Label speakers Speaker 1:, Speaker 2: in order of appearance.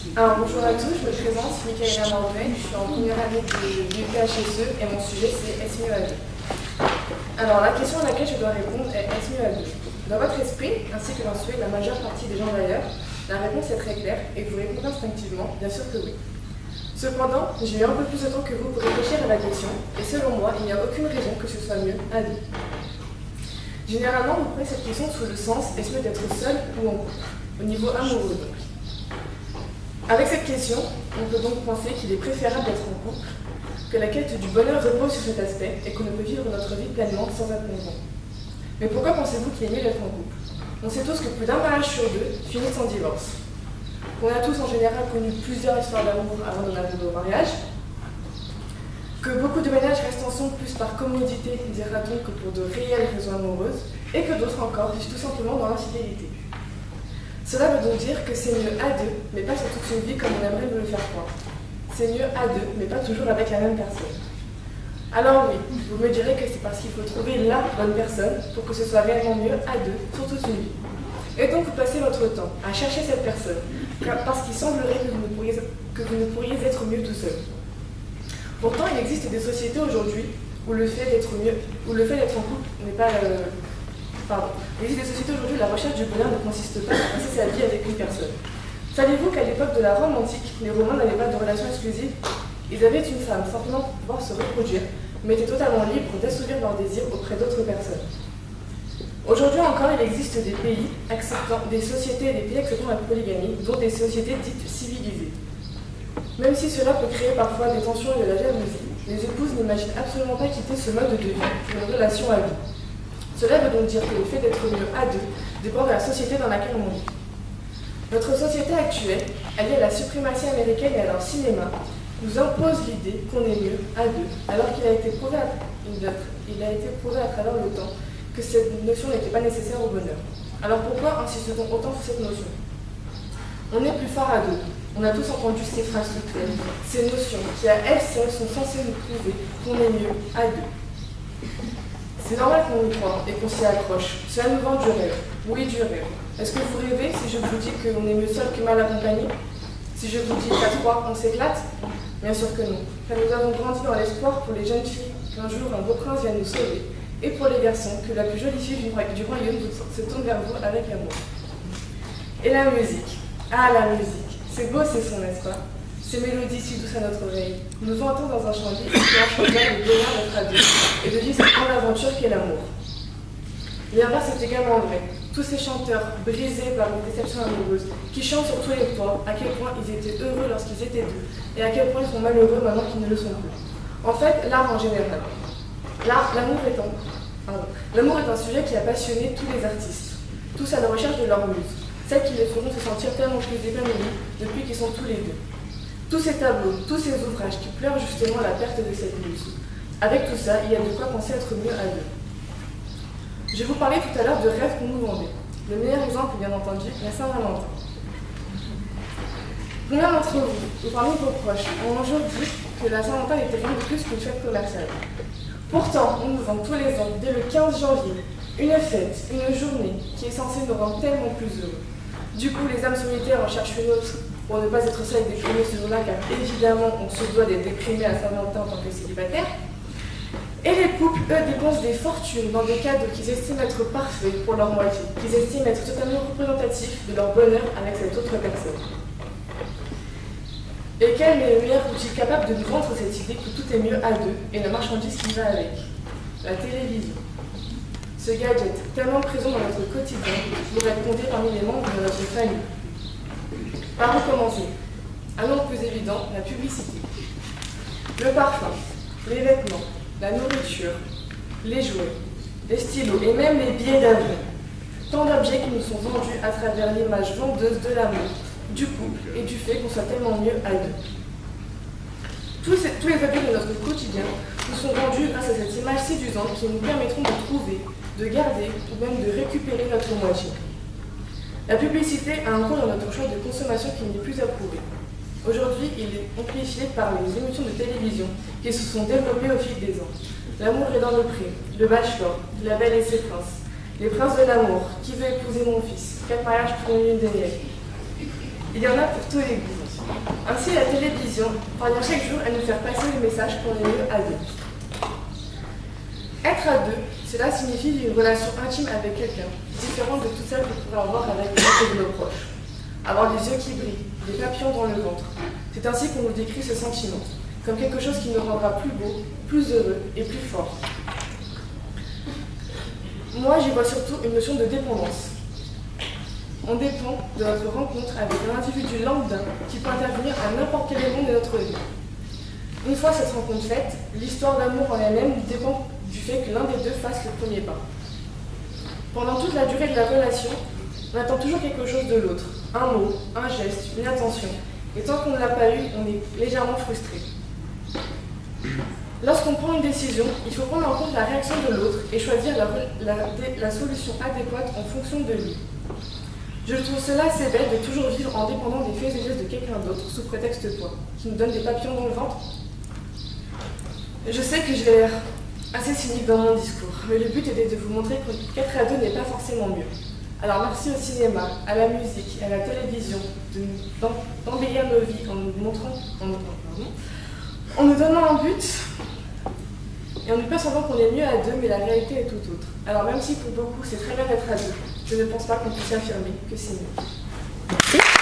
Speaker 1: Alors bonjour à tous, je me présente, Michaela Morvay, je suis en première année de UPHSE et mon sujet c'est Est-ce mieux à deux? Alors la question à laquelle je dois répondre est Est-ce mieux à deux? Dans votre esprit, ainsi que dans celui de la majeure partie des gens d'ailleurs, la réponse est très claire et vous répondez instinctivement, bien sûr que oui. Cependant, j'ai eu un peu plus de temps que vous pour réfléchir à la question et selon moi, il n'y a aucune raison que ce soit mieux à deux. Généralement, vous prenez cette question sous le sens est-ce mieux d'être seul ou en couple, au niveau amoureux donc. Avec cette question, on peut donc penser qu'il est préférable d'être en couple, que la quête du bonheur repose sur cet aspect et qu'on ne peut vivre notre vie pleinement sans être conjoint. Mais pourquoi pensez-vous qu'il est mieux d'être en couple? On sait tous que plus d'un mariage sur deux finit en divorce. Qu'on a tous en général connu plusieurs histoires d'amour avant d'en arriver au mariage, que beaucoup de ménages restent ensemble plus par commodité, dira-t-on, que pour de réelles raisons amoureuses, et que d'autres encore vivent tout simplement dans l'infidélité. Cela veut donc dire que c'est mieux à deux, mais pas sur toute une vie comme on aimerait nous le faire croire. C'est mieux à deux, mais pas toujours avec la même personne. Alors oui, vous me direz que c'est parce qu'il faut trouver la bonne personne pour que ce soit réellement mieux à deux sur toute une vie. Et donc vous passez votre temps à chercher cette personne, parce qu'il semblerait que vous ne pourriez être mieux tout seul. Pourtant, il existe des sociétés aujourd'hui où le fait d'être en couple n'est pas... Il existe des sociétés aujourd'hui où la recherche du bonheur ne consiste pas à passer sa vie avec une personne. Saviez-vous qu'à l'époque de la Rome antique, les Romains n'avaient pas de relation exclusive? Ils avaient une femme simplement pour pouvoir se reproduire, mais étaient totalement libres d'assouvir leurs désirs auprès d'autres personnes. Aujourd'hui encore, il existe des sociétés et des pays acceptant la polygamie, dont des sociétés dites civilisées. Même si cela peut créer parfois des tensions et de la jalousie, les épouses n'imaginent absolument pas quitter ce mode de vie pour une relation à vie. Cela veut donc dire que le fait d'être mieux à deux dépend de la société dans laquelle on vit. Notre société actuelle, alliée à la suprématie américaine et à leur cinéma, nous impose l'idée qu'on est mieux à deux, alors qu'il a été prouvé à travers le temps que cette notion n'était pas nécessaire au bonheur. Alors pourquoi insiste-t-on autant sur cette notion? On est plus fort à deux. On a tous entendu ces phrases toutes faites, ces notions qui à elles seules sont censées nous prouver qu'on est mieux à deux. C'est normal qu'on y croit et qu'on s'y accroche. Cela nous vend du rêve. Oui, du rêve. Est-ce que vous rêvez si je vous dis qu'on est mieux seul que mal accompagné? Si je vous dis qu'à trois, on s'éclate? Bien sûr que non. Car nous avons grandi dans l'espoir pour les jeunes filles qu'un jour un beau prince vienne nous sauver, et pour les garçons que la plus jolie fille du royaume se tourne vers vous avec amour. Et la musique. Ah, la musique. C'est beau ces sons, n'est-ce pas? Ces mélodies si douces à notre oreille. Nous entendons dans un chant libre qui enchanteur le bonheur d'être à deux et de vivre cette grande aventure qu'est l'amour. L'inverse est également vrai. Tous ces chanteurs brisés par une déception amoureuse, qui chantent sur tous les toits à quel point ils étaient heureux lorsqu'ils étaient deux et à quel point ils sont malheureux maintenant qu'ils ne le sont plus. En fait, l'art en général. L'amour est un sujet qui a passionné tous les artistes, tous à la recherche de leur muse, celles qui les feront se sentir tellement plus épanouis depuis qu'ils sont tous les deux. Tous ces tableaux, tous ces ouvrages qui pleurent justement la perte de cette muse. Avec tout ça, il y a de quoi penser être mieux à deux. Je vous parlais tout à l'heure de rêves qu'on nous vendait. Le meilleur exemple, bien entendu, la Saint-Valentin. Combien d'entre vous, ou parmi vos proches, ont un jour dit que la Saint-Valentin n'était rien de plus qu'une fête commerciale? Pourtant, on nous vend tous les ans, dès le 15 janvier, une fête, une journée qui est censée nous rendre tellement plus heureux. Du coup, les âmes solitaires en cherchent une autre pour ne pas être seuls et déprimés ce jour-là, car évidemment, on se doit d'être déprimé à Saint-Valentin en tant que célibataire. Et les couples, eux, dépensent des fortunes dans des cadeaux qu'ils estiment être parfaits pour leur moitié, qu'ils estiment être totalement représentatifs de leur bonheur avec cette autre personne. Et quel est le meilleur outil capable de nous vendre cette idée que tout est mieux à deux et la marchandise qui va avec? La télévision. Ce gadget, tellement présent dans notre quotidien, pourrait être compté parmi les membres de notre famille. Par où commencer? Allons le plus évident, la publicité. Le parfum, les vêtements, la nourriture, les jouets, les stylos et même les billets d'avion. Tant d'objets qui nous sont vendus à travers l'image vendeuse de l'amour, du couple et du fait qu'on soit tellement mieux à deux. Tous les objets de notre quotidien nous sont vendus grâce à cette image séduisante qui nous permettront de trouver, de garder ou même de récupérer notre moitié. La publicité a un rôle dans notre choix de consommation qui n'est plus approuvé. Aujourd'hui, il est amplifié par les émissions de télévision qui se sont développées au fil des ans. L'amour est dans le pré, le Bachelor, La Belle et ses princes, les princes de l'amour, qui veut épouser mon fils, 4 mariages pour une lune de miel. Il y en a pour tous les goûts. Ainsi, la télévision parvient chaque jour à nous faire passer le message qu'on est mieux à deux. Être à deux, cela signifie vivre une relation intime avec quelqu'un, différente de toute celle qu'on pourrait avoir avec de nos proches. Avoir les yeux qui brillent, des papillons dans le ventre. C'est ainsi qu'on nous décrit ce sentiment, comme quelque chose qui nous rendra plus beaux, plus heureux et plus forts. Moi, j'y vois surtout une notion de dépendance. On dépend de notre rencontre avec un individu lambda qui peut intervenir à n'importe quel moment de notre vie. Une fois cette rencontre faite, l'histoire d'amour en elle-même dépend du fait que l'un des deux fasse le premier pas. Pendant toute la durée de la relation, on attend toujours quelque chose de l'autre, un mot, un geste, une attention, et tant qu'on ne l'a pas eu, on est légèrement frustré. Lorsqu'on prend une décision, il faut prendre en compte la réaction de l'autre et choisir la solution adéquate en fonction de lui. Je trouve cela assez bête de toujours vivre en dépendant des faits et gestes de quelqu'un d'autre sous prétexte quoi, qui nous donne des papillons dans le ventre. Je sais que j'ai l'air assez cynique dans mon discours, mais le but était de vous montrer qu'être à deux n'est pas forcément mieux. Alors merci au cinéma, à la musique, à la télévision, d'embellir nos vies en nous montrant, en nous donnant un but, et en nous persuadant qu'on est mieux à deux, mais la réalité est tout autre. Alors même si pour beaucoup c'est très bien d'être à deux, je ne pense pas qu'on puisse affirmer que c'est mieux. Merci.